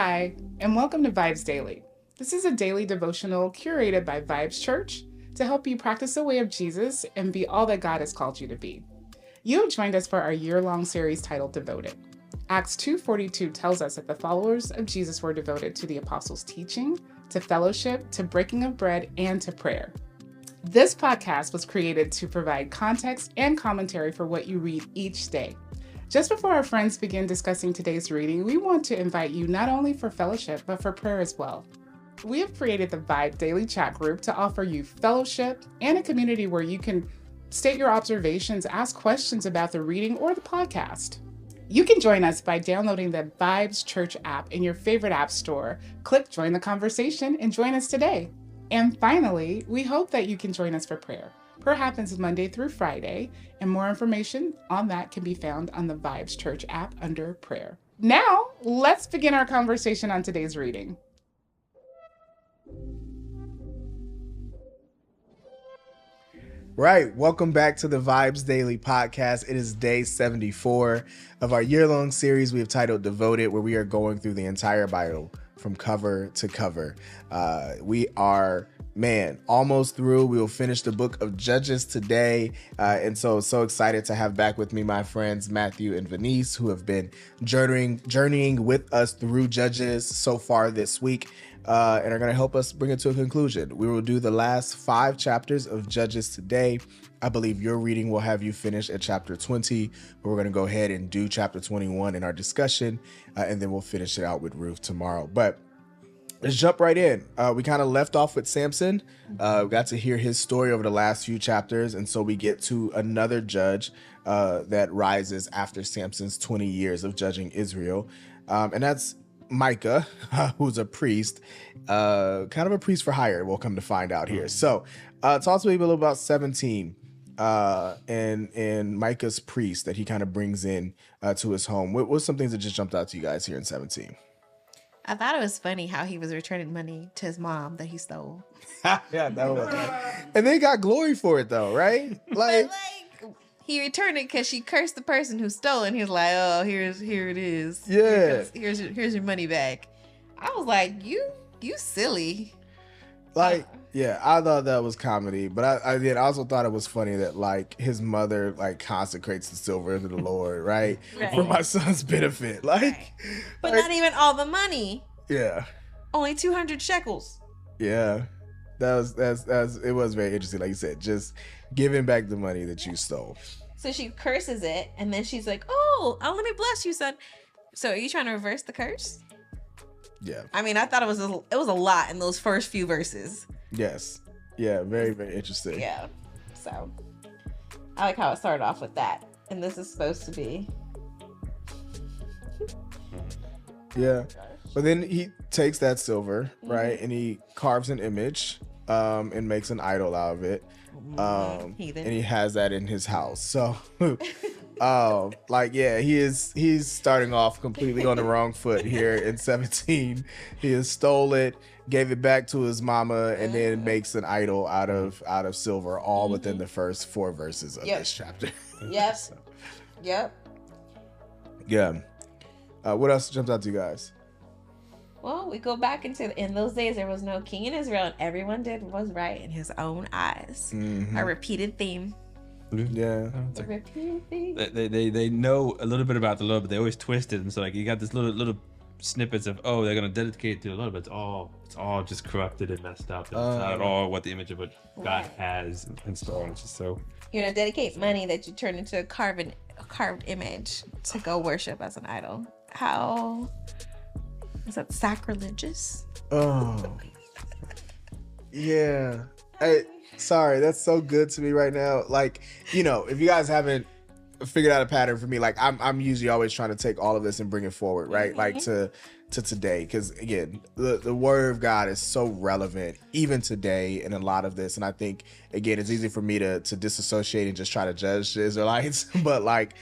Hi, and welcome to VIBEZ Daily. This is a daily devotional curated by VIBEZ Church to help you practice the way of Jesus and be all that God has called you to be. You have joined us for our year-long series titled Devoted. Acts 2:42 tells us that the followers of Jesus were devoted to the apostles' teaching, to fellowship, to breaking of bread, and to prayer. This podcast was created to provide context and commentary for what you read each day. Just before our friends begin discussing today's reading, we want to invite you not only for fellowship, but for prayer as well. We have created the Vibe Daily Chat Group to offer you fellowship and a community where you can state your observations, ask questions about the reading or the podcast. You can join us by downloading the VIBEZ Church app in your favorite app store. Click Join the Conversation and join us today. And finally, we hope that you can join us for prayer. Prayer happens Monday through Friday, and more information on that can be found on the VIBEZ Church app under prayer. Now, let's begin our conversation on today's reading. Right. Welcome back to the VIBEZ Daily Podcast. It is day 74 of our year-long series we have titled Devoted, where we are going through the entire Bible from cover to cover. We are, almost through. We will finish the book of Judges today. And so excited to have back with me my friends Matthew and Vonice, who have been journeying with us through Judges so far this week. And are going to help us bring it to a conclusion. We will do the last 5 chapters of Judges today. I believe your reading will have you finish at chapter 20, but we're going to go ahead and do chapter 21 in our discussion, and then we'll finish it out with Ruth tomorrow. But let's jump right in. We kind of left off with Samson. We got to hear his story over the last few chapters, and so we get to another judge that rises after Samson's 20 years of judging Israel, and that's Micah, who's a priest, kind of a priest for hire. We'll come to find out here. So talk to me a little about 17 and Micah's priest that he kind of brings in to his home. What's some things that just jumped out to you guys here in 17? I thought it was funny how he was returning money to his mom that he stole. Yeah, that was right. And they got glory for it though, right? Like he returned it because she cursed the person who stole it. And he was like, "Oh, here it is. Yeah, here's your money back." I was like, "You silly." Like, yeah, I thought that was comedy, but I also thought it was funny that like his mother like consecrates the silver to the Lord, right? For my son's benefit, like, but not even all the money. Yeah, only 200 shekels. Yeah, that's it was very interesting. Like you said, just giving back the money that you stole. So she curses it, and then she's like, "Oh, let me bless you, son." So are you trying to reverse the curse? Yeah. I mean, I thought it was a lot in those first few verses. Yes. Yeah. Very, very interesting. Yeah. So I like how it started off with that, and this is supposed to be. Yeah. But then he takes that silver, right, and he carves an image, and makes an idol out of it. And he has that in his house. So he's starting off completely on the wrong foot here in 17. He has stole it, gave it back to his mama, and then makes an idol out of silver, all within the first 4 verses of this chapter. Yep. So. Yep. Yeah. What else jumped out to you guys? Well, we go back in those days there was no king in Israel, and everyone did what was right in his own eyes. Mm-hmm. A repeated theme. Yeah. A repeated theme. They know a little bit about the Lord, but they always twist it, and so like you got this little snippets of they're gonna dedicate to the Lord, but it's all just corrupted and messed up. It's not at all what the image of what God has in store. It's just so you're gonna dedicate money that you turn into a carved image to go worship as an idol. How is that sacrilegious? Oh, yeah. Sorry, that's so good to me right now. Like, if you guys haven't figured out a pattern for me, like I'm usually always trying to take all of this and bring it forward, right? Like to today, because again, the word of God is so relevant even today in a lot of this. And I think again, it's easy for me to disassociate and just try to judge the Israelites, but like.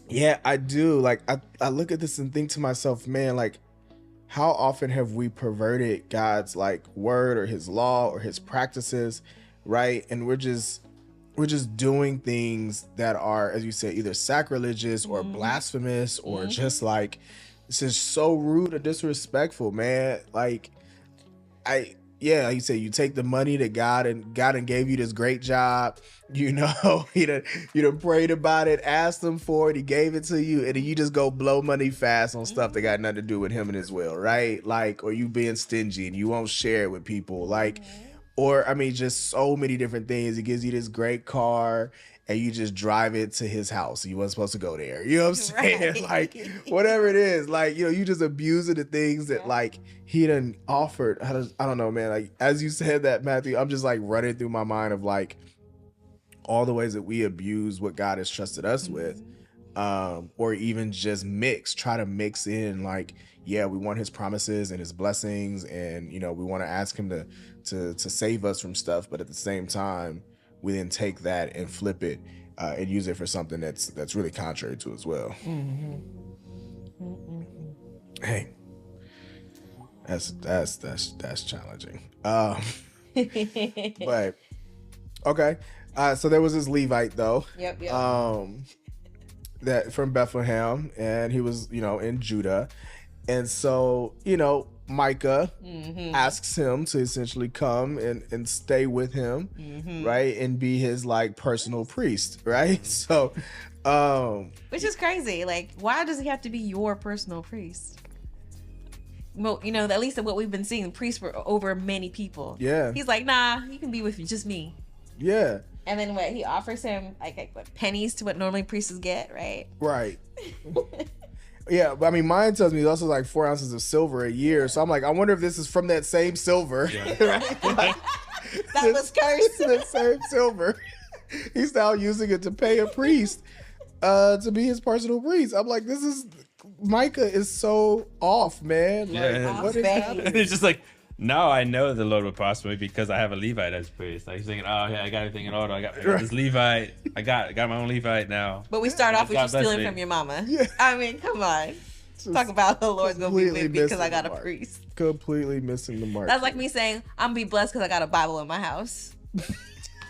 Yeah, I do. Like, I look at this and think to myself, man, like, how often have we perverted God's, like, word or his law or his practices, right? And we're just doing things that are, as you said, either sacrilegious or blasphemous or just, like, It's just so rude and disrespectful, man. Like like you say, you take the money that God gave you this great job. You know, you done prayed about it, asked him for it, he gave it to you, and then you just go blow money fast on stuff that got nothing to do with him and his will, right? Like, or you being stingy and you won't share it with people, like, or I mean, just so many different things. He gives you this great car, and you just drive it to his house. You wasn't supposed to go there. You know what I'm saying? Right. Like, whatever it is, like, you know, you just abusing the things that like he done offered. I don't know, man. Like, as you said that, Matthew, I'm just like running through my mind of like all the ways that we abuse what God has trusted us with, or even just try to mix in like, yeah, we want his promises and his blessings, and you know, we want to ask him to save us from stuff, but at the same time, we then take that and flip it and use it for something that's really contrary to as well. Hey, that's challenging. But okay, so there was this Levite though. Yep. That from Bethlehem, and he was, you know, in Judah, and so, you know, Micah asks him to essentially come and stay with him, right, and be his like personal priest, right? So, which is crazy. Like, why does he have to be your personal priest? Well, you know, at least what we've been seeing, priests were over many people. Yeah. He's like, nah, you can be with just me. Yeah. And then what he offers him, like what, pennies to what normally priests get, right? Right. Yeah, but I mean, mine tells me it's also like 4 ounces of silver a year. So I'm like, I wonder if this is from that same silver. Yeah. Right? Like, That was cursed. that same silver. He's now using it to pay a priest to be his personal priest. I'm like, Micah is so off, man. Like, Yeah. what is happening? It's just like, now I know the Lord will prosper me because I have a Levite as priest. Like, he's thinking, oh yeah, I got everything in order. I got this Levite. I got my own Levite now. But we start off with you God bless stealing me. from your mama. Yeah. I mean, come on. Talk about the Lord's gonna be with me completely because I missing got the a mark. priest. Completely missing the mark. That's like me saying, I'm gonna be blessed because I got a Bible in my house.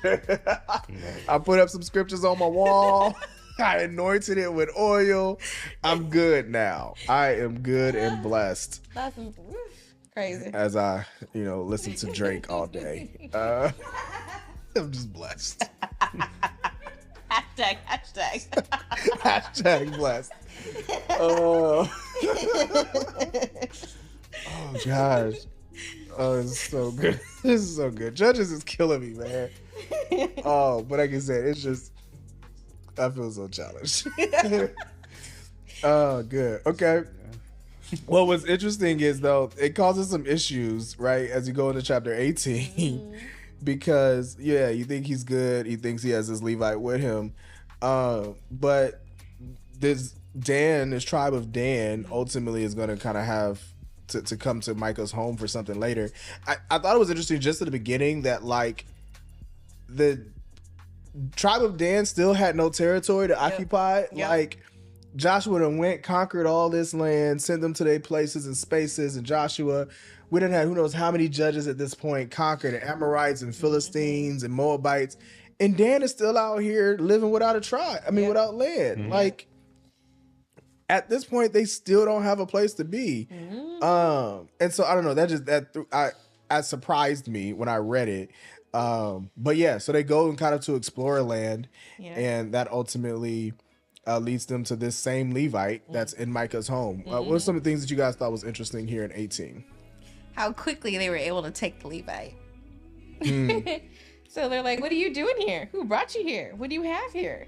I put up some scriptures on my wall. I anointed it with oil. I'm good now. I am good and blessed. That's crazy. As I, you know, listen to Drake all day. I'm just blessed. Hashtag. Hashtag blessed. Oh gosh. Oh, it's so good. This is so good. Judges is killing me, man. Oh, but like I said, it's just, I feel so challenged. Oh, good. Okay. Well, what's interesting is, though, it causes some issues, right, as you go into chapter 18, because, yeah, you think he's good. He thinks he has this Levite with him. But this tribe of Dan, ultimately is going to kind of have to come to Micah's home for something later. I thought it was interesting just at the beginning that, like, the tribe of Dan still had no territory to occupy. Yep. Like, Joshua done went, conquered all this land, sent them to their places and spaces, and Joshua, we done had who knows how many judges at this point, conquered the Amorites and Philistines and Moabites, and Dan is still out here living without a tribe. I mean, without land. Like, at this point, they still don't have a place to be. And so I don't know. That surprised me when I read it. But yeah, so they go and kind of to explore land, and that ultimately leads them to this same Levite that's in Micah's home. What are some of the things that you guys thought was interesting here in 18? How quickly they were able to take the Levite. So they're like, what are you doing here? Who brought you here? What do you have here?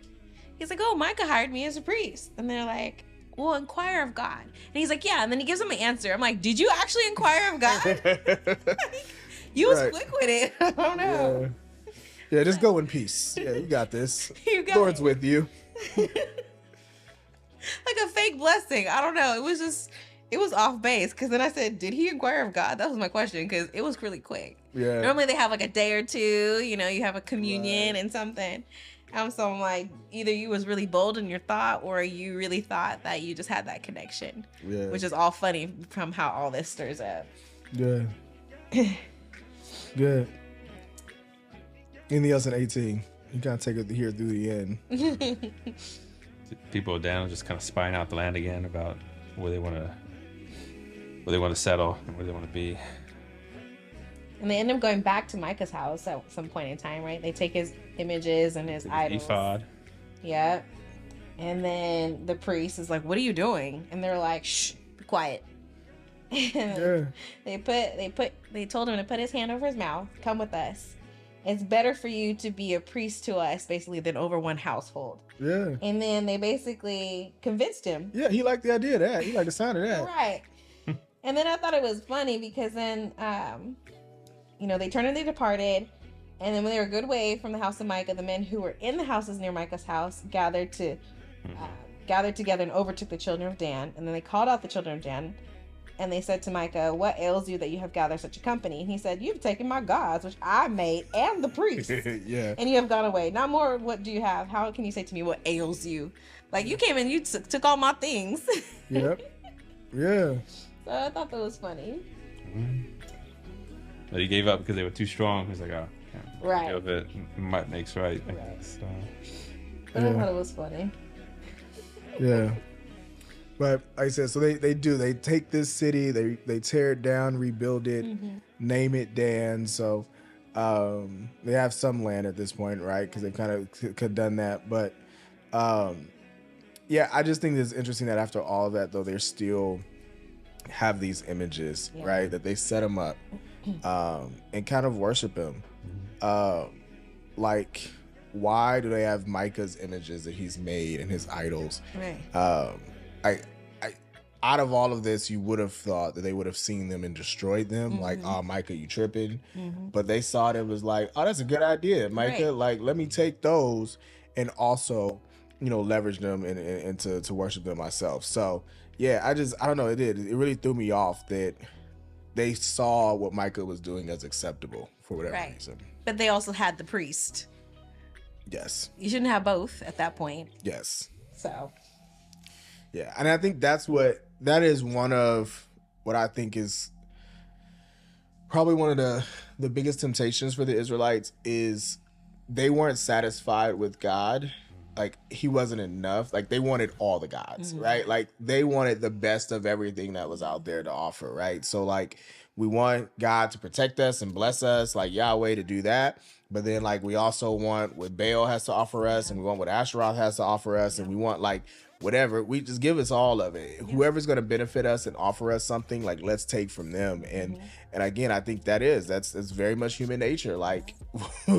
He's like, oh, Micah hired me as a priest. And they're like, well, inquire of God. And he's like, yeah. And then he gives them an answer. I'm like, did you actually inquire of God? You was quick with it. I don't know. Yeah, just go in peace. Yeah, you got this. You got Lord's it. with you. Like a fake blessing. I don't know. It was off base. Because then I said, did he inquire of God? That was my question. Because it was really quick. Yeah. Normally they have like a day or two. You know, you have a communion and something. So I'm like, either you was really bold in your thought, or you really thought that you just had that connection. Yeah. Which is all funny from how all this stirs up. Good. Good. Anything else in 18? You gotta take it here through the end. People down just kind of spying out the land again about where they want to where they want to settle and where they want to be. And they end up going back to Micah's house at some point in time, right? They take his images and his idols. Ephod. Yeah. And then the priest is like, "What are you doing?" And they're like, "Shh, be quiet." Yeah. They told him to put his hand over his mouth. Come with us. It's better for you to be a priest to us, basically, than over one household. Yeah. And then they basically convinced him. Yeah, he liked the idea of that. He liked the sound of that. Right. And then I thought it was funny because then, they turned and they departed. And then when they were a good way from the house of Micah, the men who were in the houses near Micah's house gathered together and overtook the children of Dan. And then they called out the children of Dan. And they said to Micah, "What ails you that you have gathered such a company?" And he said, "You've taken my gods, which I made, and the priests. Yeah. And you have gone away. Not more, what do you have? How can you say to me, what ails you? Like, you came and you took all my things." Yep. Yeah. So I thought that was funny. But he gave up because they were too strong. He's like, "Oh, Right. give it. Might makes right." I Right. guess. But I thought it was funny. Yeah. But like I said, so they take this city, they tear it down, rebuild it, name it Dan. So they have some land at this point, right? Because they've kind of could have done that. But yeah, I just think it's interesting that after all of that, though, they still have these images, right? That they set them up and kind of worship him. Like, why do they have Micah's images that he's made and his idols? Right. I out of all of this, you would have thought that they would have seen them and destroyed them. Like, "Oh, Micah, you tripping?" But they saw it and was like, "Oh, that's a good idea, Micah. Right. Like, let me take those and also, leverage them and to worship them myself." So yeah, I don't know. It really threw me off that they saw what Micah was doing as acceptable for whatever reason. But they also had the priest. Yes. You shouldn't have both at that point. Yes. So. Yeah, and I think that is one of what I think is probably one of the biggest temptations for the Israelites is they weren't satisfied with God. Like, he wasn't enough. Like, they wanted all the gods, right? Like, they wanted the best of everything that was out there to offer, right? So, like, we want God to protect us and bless us, like Yahweh to do that. But then, like, we also want what Baal has to offer us, and we want what Asheroth has to offer us, and we want, like, whatever. We just give us all of it. Whoever's going to benefit us and offer us something, like, let's take from them. And again, I think that's very much human nature. Like,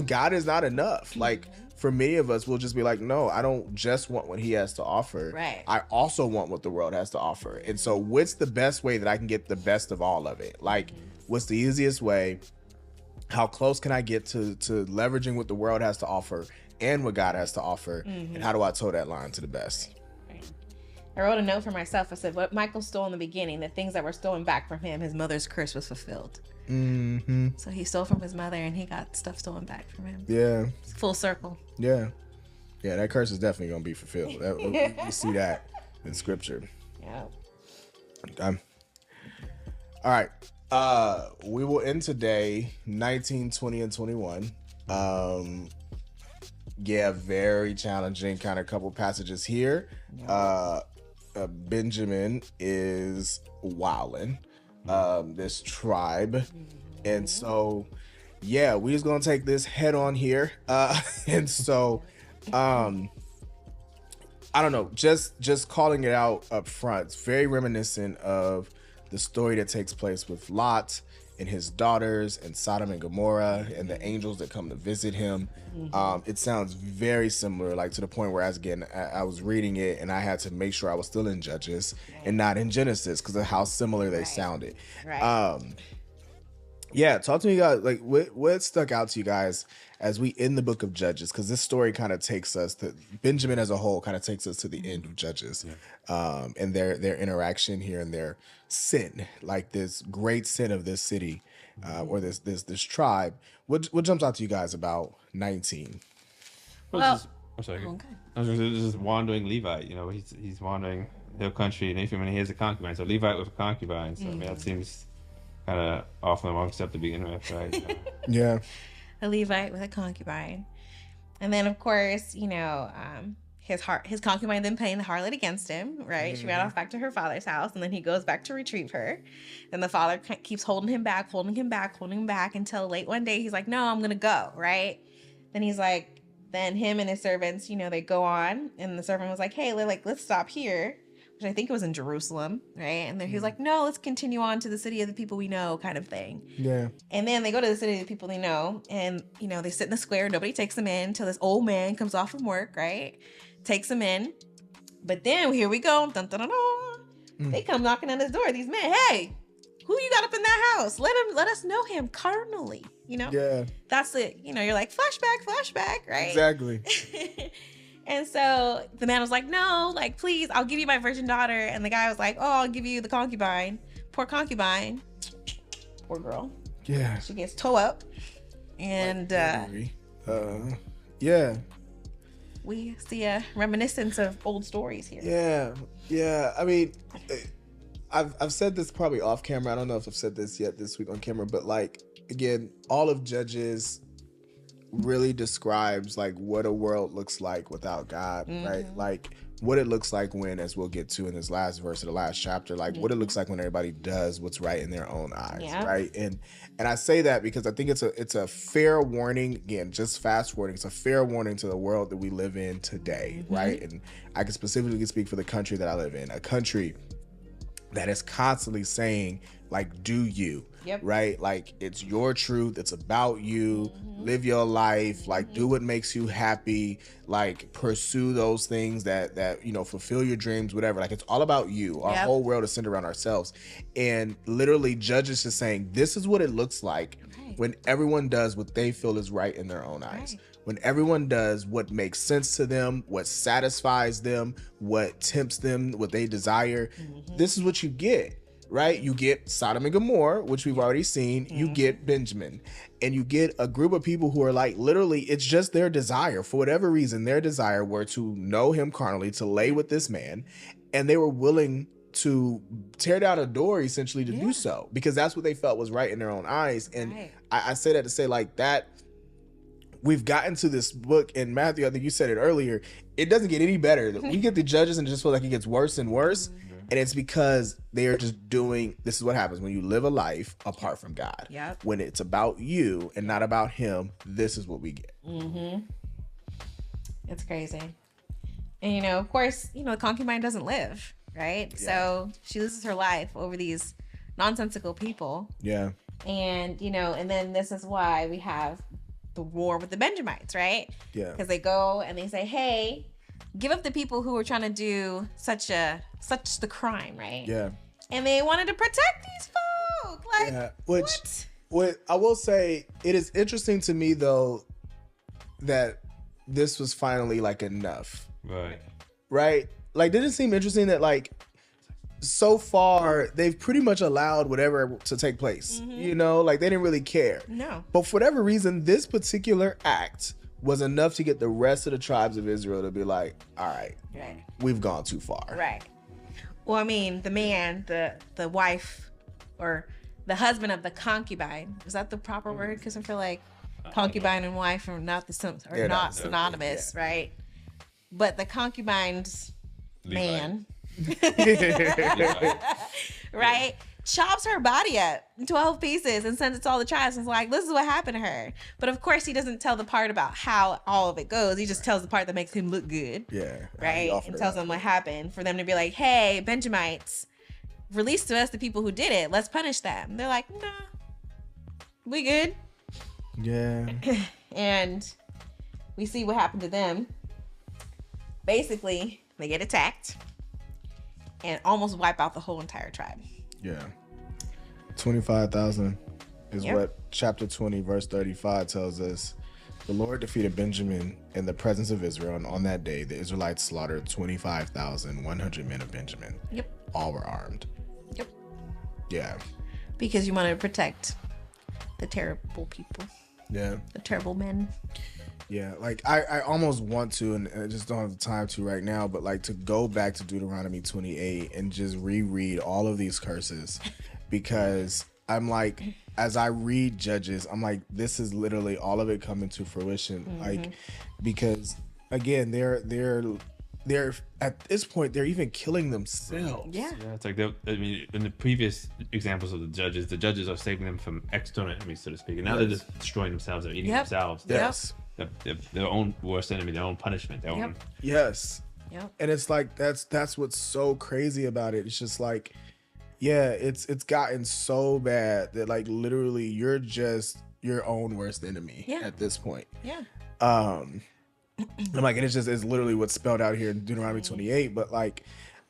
God is not enough. Like, for many of us, we'll just be like, no, I don't just want what he has to offer. Right. I also want what the world has to offer. And so what's the best way that I can get the best of all of it? Like, what's the easiest way? How close can I get to leveraging what the world has to offer and what God has to offer? And how do I toe that line to the best? I wrote a note for myself. I said, what Michael stole in the beginning, the things that were stolen back from him, his mother's curse was fulfilled. So he stole from his mother and he got stuff stolen back from him. Yeah. It's full circle. Yeah. Yeah, that curse is definitely going to be fulfilled. We see that in scripture. Yeah. Okay. All right. We will end today 19, 20, and 21. Yeah, very challenging kind of couple passages here. Benjamin is wilding this tribe. And so, yeah, we're just going to take this head on here. And so, I don't know, just calling it out up front. It's very reminiscent of the story that takes place with Lot and his daughters and Sodom and Gomorrah and the angels that come to visit him. It sounds very similar, like to the point where, I was reading it and I had to make sure I was still in Judges and not in Genesis because of how similar they sounded. Yeah, talk to me guys, like what stuck out to you guys as we end the book of Judges, because this story kind of takes us to Benjamin as a whole, kind of takes us to the end of Judges, and their interaction here and their sin, like this great sin of this city, or this tribe. What jumps out to you guys about 19? Well, I'm sorry. okay. I was just this wandering Levite. He's wandering hill country and Ephraim, and he has a concubine. So Levite with a concubine. So I mean, that seems kind of off the mark step to begin with, right? Yeah. A Levite with a concubine. And then, of course, his concubine then playing the harlot against him, right? She ran off back to her father's house, and then he goes back to retrieve her. And the father keeps holding him back until late one day he's like, no, I'm gonna go, right? Then he's like, then him and his servants, they go on, and the servant was like, hey, let's stop here, which I think it was in Jerusalem, right? And then he was like, no, let's continue on to the city of the people we know, kind of thing. Yeah. And then they go to the city of the people they know, and they sit in the square. Nobody takes them in until this old man comes off from work, right? Takes them in. But then here we go. Dun, dun, dun, dun. They come knocking on his door. These men, hey, who you got up in that house? Let us know him carnally. Yeah. That's it. You're like flashback, right? Exactly. And so the man was like, no, please, I'll give you my virgin daughter. And the guy was like, oh, I'll give you the concubine. Poor concubine. Poor girl. Yeah. She gets toe up. And yeah. We see a reminiscence of old stories here. Yeah. I mean, I've said this probably off camera. I don't know if I've said this yet this week on camera, but again, all of Judges really describes what a world looks like without God, right? What it looks like when, as we'll get to in this last verse of the last chapter, what it looks like when everybody does what's right in their own eyes, right? And I say that because I think it's a fair warning. Again, just fast forwarding, it's a fair warning to the world that we live in today, right? And I can specifically speak for the country that I live in, a country that is constantly saying, do you, right? It's your truth. It's about you. Live your life. Do what makes you happy. Pursue those things that fulfill your dreams, whatever. It's all about you. Our whole world is centered around ourselves. And literally Judges is saying, this is what it looks like when everyone does what they feel is right in their own eyes. When everyone does what makes sense to them, what satisfies them, what tempts them, what they desire. This is what you get. Right? You get Sodom and Gomorrah, which we've already seen. You get Benjamin. And you get a group of people who are literally, it's just their desire. For whatever reason, their desire were to know him carnally, to lay with this man. And they were willing to tear down a door, essentially, to do so. Because that's what they felt was right in their own eyes. And I say that to say that we've gotten to this book in Matthew. I think you said it earlier. It doesn't get any better. We get the Judges and it just feels like it gets worse and worse. And it's because they are just doing, this is what happens when you live a life apart from God. When it's about you and not about him, this is what we get. It's crazy. And, of course, the concubine doesn't live, right? So she loses her life over these nonsensical people. Yeah. And, and then this is why we have the war with the Benjamites, right? Yeah. Because they go and they say, hey, give up the people who were trying to do such the crime, right? Yeah. And they wanted to protect these folk. What I will say, it is interesting to me though that this was finally enough. Right? Didn't it seem interesting that so far they've pretty much allowed whatever to take place. They didn't really care. No. But for whatever reason, this particular act was enough to get the rest of the tribes of Israel to be all right, we've gone too far. Right. Well, I mean, the man, the wife, or the husband of the concubine, is that the proper word? Because I feel like concubine and wife are not synonymous, right? But the concubine's man, right? Chops her body up in 12 pieces and sends it to all the tribes and is like, this is what happened to her. But of course he doesn't tell the part about how all of it goes. He just tells the part that makes him look good. Yeah. Right? And tells them what happened for them to be like, hey, Benjamites, release to us the people who did it. Let's punish them. They're like, nah, we good. Yeah. And we see what happened to them. Basically, they get attacked and almost wipe out the whole entire tribe. Yeah. 25,000 is what chapter 20, verse 35 tells us. The Lord defeated Benjamin in the presence of Israel, and on that day, the Israelites slaughtered 25,100 men of Benjamin. Yep. All were armed. Yep. Yeah. Because you wanted to protect the terrible people. Yeah. The terrible men. Yeah, I almost want to, and I just don't have the time to right now, but to go back to Deuteronomy 28 and just reread all of these curses, because I'm as I read Judges, I'm this is literally all of it coming to fruition. Because again, they're they're at this point they're even killing themselves. Yeah. Yeah, it's like I mean, in the previous examples of the judges are saving them from external enemies, so to speak, and now they're just destroying themselves. They're eating themselves. Yes. Their own worst enemy, their own punishment, their own. Yes. Yep. And it's like that's what's so crazy about it. It's just like, yeah, it's gotten so bad that like literally you're just your own worst enemy at this point. Yeah. I'm like, and it's literally what's spelled out here in Deuteronomy 28. But like,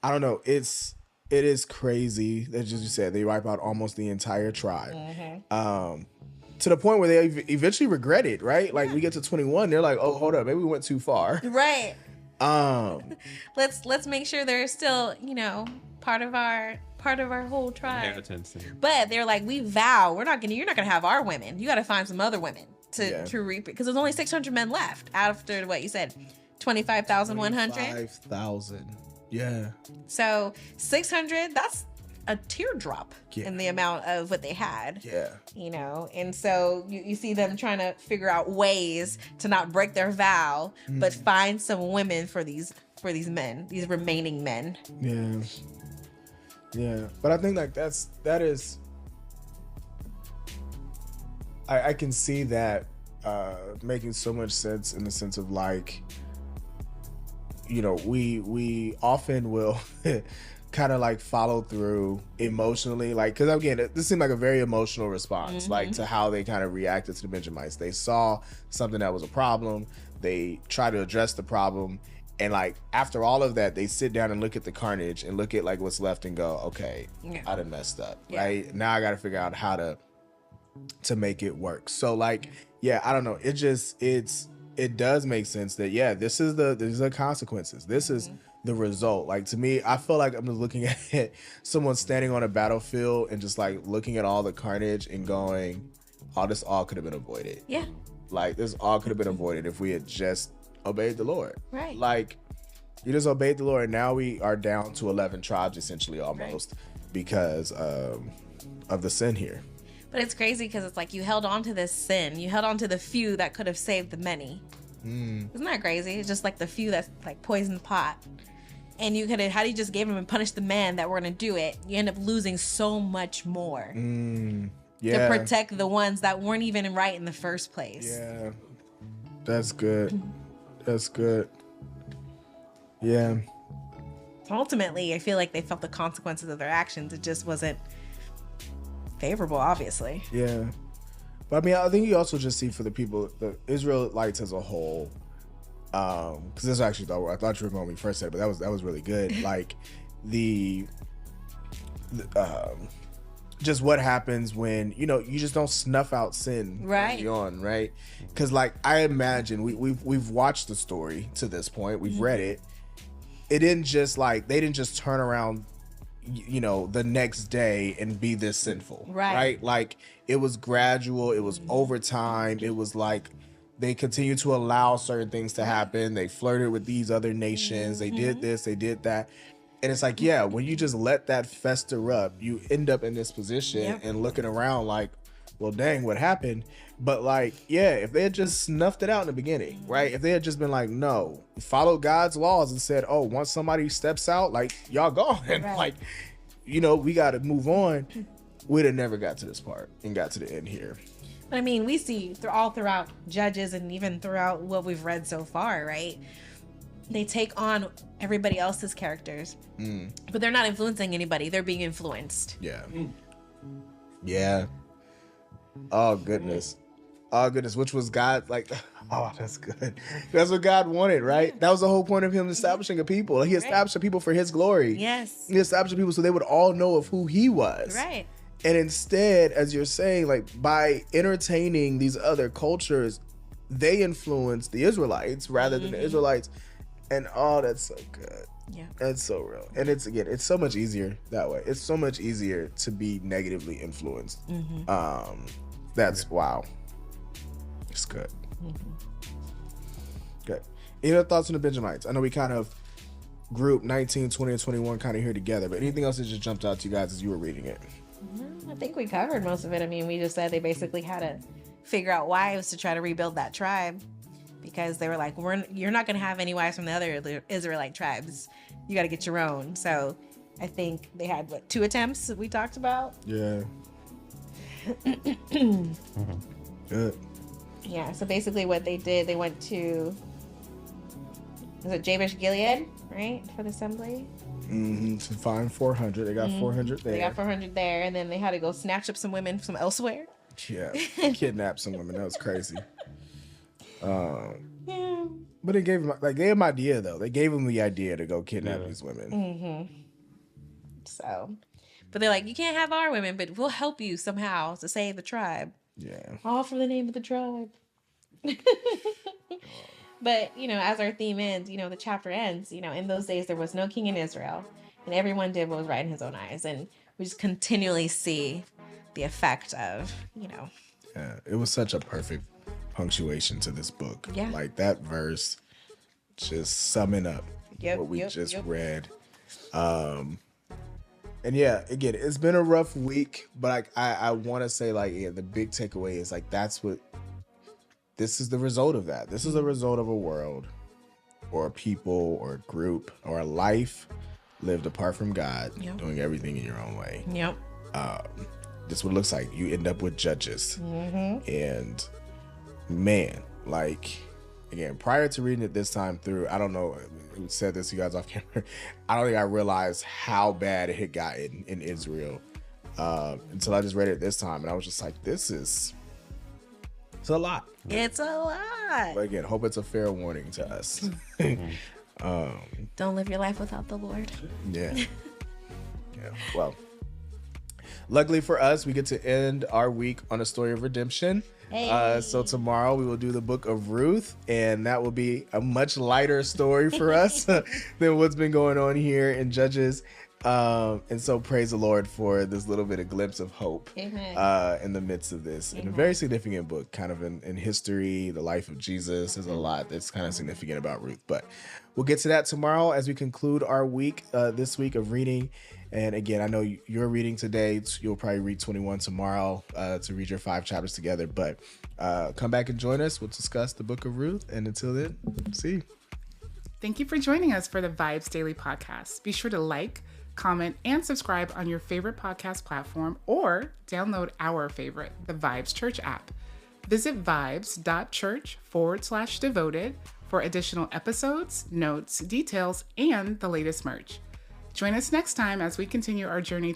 I don't know, it is crazy that, as you said, they wipe out almost the entire tribe. To the point where they eventually regret it, right? Like we get to 21, they're like, oh, hold up, maybe we went too far. Right. Let's make sure they're still, part of our whole tribe. Inheritance. But they're like, we vow you're not gonna have our women. You got to find some other women to reap it, because there's only 600 men left after what you said, 25,100. 25,000. Yeah. So 600. That's a teardrop in the amount of what they had. Yeah. And so you see them trying to figure out ways to not break their vow, but find some women for these men, these remaining men. Yeah. Yeah. But I think like that is I can see that making so much sense, in the sense of like, we often will kind of like follow through emotionally, like, because again, this seemed like a very emotional response, like to how they kind of reacted to the Benjamites. They saw something that was a problem, they try to address the problem, and like after all of that, they sit down and look at the carnage and look at like what's left and go, okay, I done messed up, right? Now I got to figure out how to make it work. So like, yeah, I don't know, it does make sense that these are the consequences. This is the result. Like, to me, I feel like I'm just looking at someone standing on a battlefield and just like looking at all the carnage and going, oh, this all could have been avoided. Yeah. Like, this all could have been avoided if we had just obeyed the Lord. Right. Like, you just obeyed the Lord, and now we are down to 11 tribes essentially, almost, because of the sin here. But it's crazy because it's like you held on to this sin. You held on to the few that could have saved the many. Isn't that crazy? It's just like the few that's like poisoned the pot. And you could have, had you just gave them and punished the men that were going to do it, you end up losing so much more to protect the ones that weren't even right in the first place. Yeah. That's good. That's good. Yeah. Ultimately, I feel like they felt the consequences of their actions. It just wasn't favorable, obviously. Yeah. But I mean, I think you also just see for the people, the Israelites as a whole, because this actually I thought you were going when we first said it, but that was really good. Like the just what happens when you just don't snuff out sin early on, right? Because like I imagine we've watched the story to this point, we've read it. It didn't just like they didn't just turn around the next day and be this sinful, right? Like it was gradual, it was over time, it was like they continued to allow certain things to happen. They flirted with these other nations, they did this, they did that, and it's like, when you just let that fester up, you end up in this position and looking around like, well, dang, what happened? But like, if they had just snuffed it out in the beginning, right? If they had just been like, no, follow God's laws and said, oh, once somebody steps out, like, y'all gone. Like, we got to move on. We'd have never got to this part and got to the end here. But I mean, we see all throughout Judges and even throughout what we've read so far, right? They take on everybody else's characters, but they're not influencing anybody. They're being influenced. Yeah. Yeah. Oh, goodness. Oh, goodness. Which was God, like, oh, that's good. That's what God wanted, right? That was the whole point of him establishing a people. Like, he established a people for his glory. Yes. He established a people so they would all know of who he was. Right. And instead, as you're saying, like, by entertaining these other cultures, they influenced the Israelites rather than the Israelites. And oh, that's so good. Yeah. That's so real. And it's so much easier that way. It's so much easier to be negatively influenced. That's wow. It's good. Good. Any other thoughts on the Benjamites? I know we kind of grouped 19, 20, and 21 kind of here together, but anything else that just jumped out to you guys as you were reading it? I think we covered most of it. I mean, we just said they basically had to figure out why it was to try to rebuild that tribe. because they were like, you're not going to have any wives from the other Israelite tribes. You got to get your own. So I think they had, 2 attempts that we talked about? Yeah. Good. Yeah, so basically what they did, they went to, was it Jabesh Gilead, right, for the assembly? To find 400. They got 400 there. They got 400 there, and then they had to go snatch up some women from elsewhere. Yeah, kidnap some women. That was crazy. Yeah. But it gave them idea though. They gave them the idea to go kidnap these women. Mm-hmm. So, but they're like, you can't have our women, but we'll help you somehow to save the tribe. Yeah. All for the name of the tribe. But, as our theme ends, the chapter ends, in those days there was no king in Israel, and everyone did what was right in his own eyes. And we just continually see the effect of, Yeah, it was such a perfect punctuation to this book. Yeah. Like that verse just summing up what we just read. And yeah, again, it's been a rough week, but I want to say the big takeaway is this is the result of that. This is the result of a world or a people or a group or a life lived apart from God, doing everything in your own way. Yep. This is what it looks like. You end up with judges. And man, again, prior to reading it this time through, I don't know who said this, you guys off camera, I don't think I realized how bad it had gotten in Israel until I just read it this time, and I was just like, it's a lot. It's a lot. But again, hope it's a fair warning to us. Don't live your life without the Lord. Yeah. Yeah. Well, luckily for us, we get to end our week on a story of redemption. Hey. So tomorrow we will do the book of Ruth, and that will be a much lighter story for us than what's been going on here in Judges. And so praise the Lord for this little bit of glimpse of hope. Amen. In the midst of this. In a very significant book, kind of in history, the life of Jesus. There's a lot that's kind of significant about Ruth. But we'll get to that tomorrow as we conclude our week, this week of reading. And again, I know you're reading today. You'll probably read 21 tomorrow to read your 5 chapters together. But come back and join us. We'll discuss the book of Ruth. And until then, see you. Thank you for joining us for the VIBEZ Daily Podcast. Be sure to like, comment, and subscribe on your favorite podcast platform or download our favorite, the VIBEZ Church app. Visit vibes.church/devoted for additional episodes, notes, details, and the latest merch. Join us next time as we continue our journey